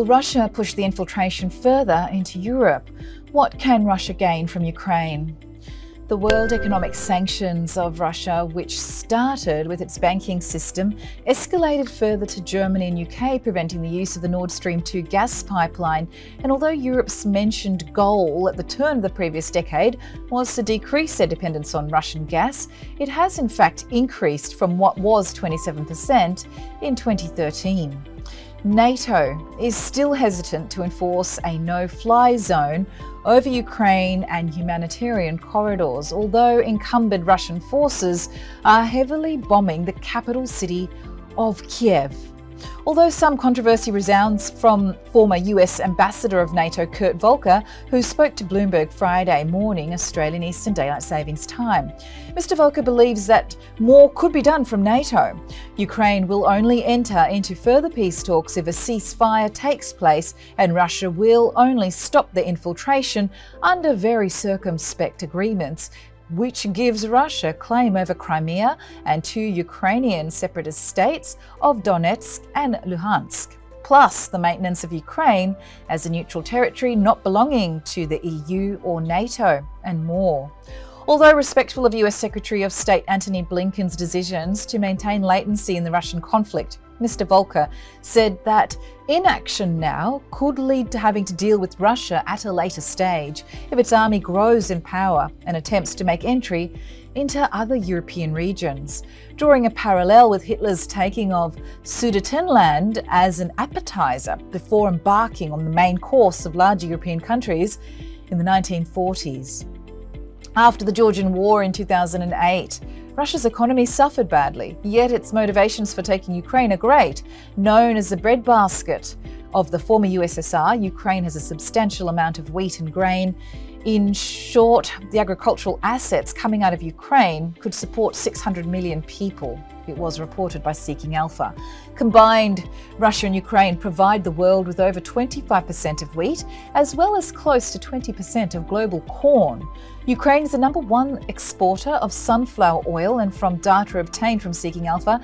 will Russia push the infiltration further into Europe? What can Russia gain from Ukraine? The world economic sanctions of Russia, which started with its banking system, escalated further to Germany and UK, preventing the use of the Nord Stream 2 gas pipeline. And although Europe's mentioned goal at the turn of the previous decade was to decrease their dependence on Russian gas, it has in fact increased from what was 27% in 2013. NATO is still hesitant to enforce a no-fly zone over Ukraine and humanitarian corridors, although encumbered Russian forces are heavily bombing the capital city of Kyiv. Although some controversy resounds from former US Ambassador of NATO Kurt Volker, who spoke to Bloomberg Friday morning Australian Eastern Daylight Savings Time. Mr. Volker believes that more could be done from NATO. Ukraine will only enter into further peace talks if a ceasefire takes place, and Russia will only stop the infiltration under very circumspect agreements, which gives Russia claim over Crimea and two Ukrainian separatist states of Donetsk and Luhansk, plus the maintenance of Ukraine as a neutral territory not belonging to the EU or NATO, and more. Although respectful of US Secretary of State Antony Blinken's decisions to maintain latency in the Russian conflict, Mr. Volker said that inaction now could lead to having to deal with Russia at a later stage if its army grows in power and attempts to make entry into other European regions, drawing a parallel with Hitler's taking of Sudetenland as an appetizer before embarking on the main course of larger European countries in the 1940s. After the Georgian War in 2008, Russia's economy suffered badly, yet its motivations for taking Ukraine are great. Known as the breadbasket of the former USSR, Ukraine has a substantial amount of wheat and grain. In short, the agricultural assets coming out of Ukraine could support 600 million people, it was reported by Seeking Alpha. Combined, Russia and Ukraine provide the world with over 25% of wheat, as well as close to 20% of global corn. Ukraine is the #1 exporter of sunflower oil, and from data obtained from Seeking Alpha,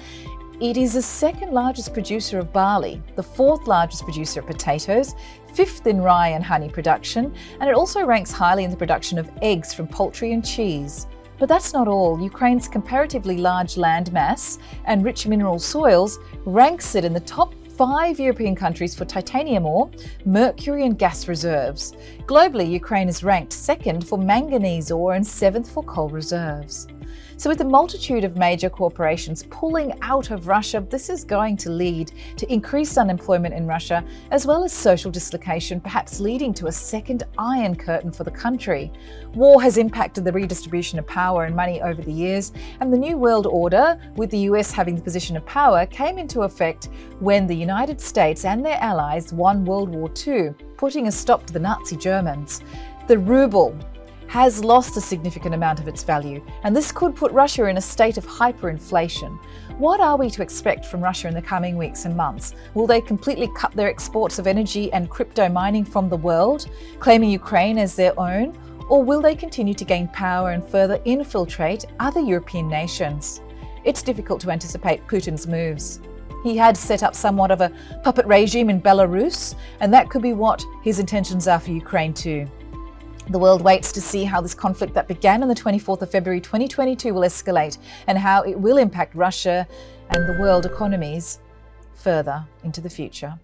it is the second largest producer of barley, the fourth largest producer of potatoes, fifth in rye and honey production, and it also ranks highly in the production of eggs from poultry and cheese. But that's not all. Ukraine's comparatively large landmass and rich mineral soils ranks it in the top 5 European countries for titanium ore, mercury and gas reserves. Globally, Ukraine is ranked 2nd for manganese ore and 7th for coal reserves. So with a multitude of major corporations pulling out of Russia, this is going to lead to increased unemployment in Russia, as well as social dislocation, perhaps leading to a second Iron Curtain for the country. War has impacted the redistribution of power and money over the years, and the New World Order, with the US having the position of power, came into effect when the United States and their allies won World War II, putting a stop to the Nazi Germans. The ruble has lost a significant amount of its value, and this could put Russia in a state of hyperinflation. What are we to expect from Russia in the coming weeks and months? Will they completely cut their exports of energy and crypto mining from the world, claiming Ukraine as their own? Or will they continue to gain power and further infiltrate other European nations? It's difficult to anticipate Putin's moves. He had set up somewhat of a puppet regime in Belarus, and that could be what his intentions are for Ukraine too. The world waits to see how this conflict that began on the 24th of February 2022 will escalate, and how it will impact Russia and the world economies further into the future.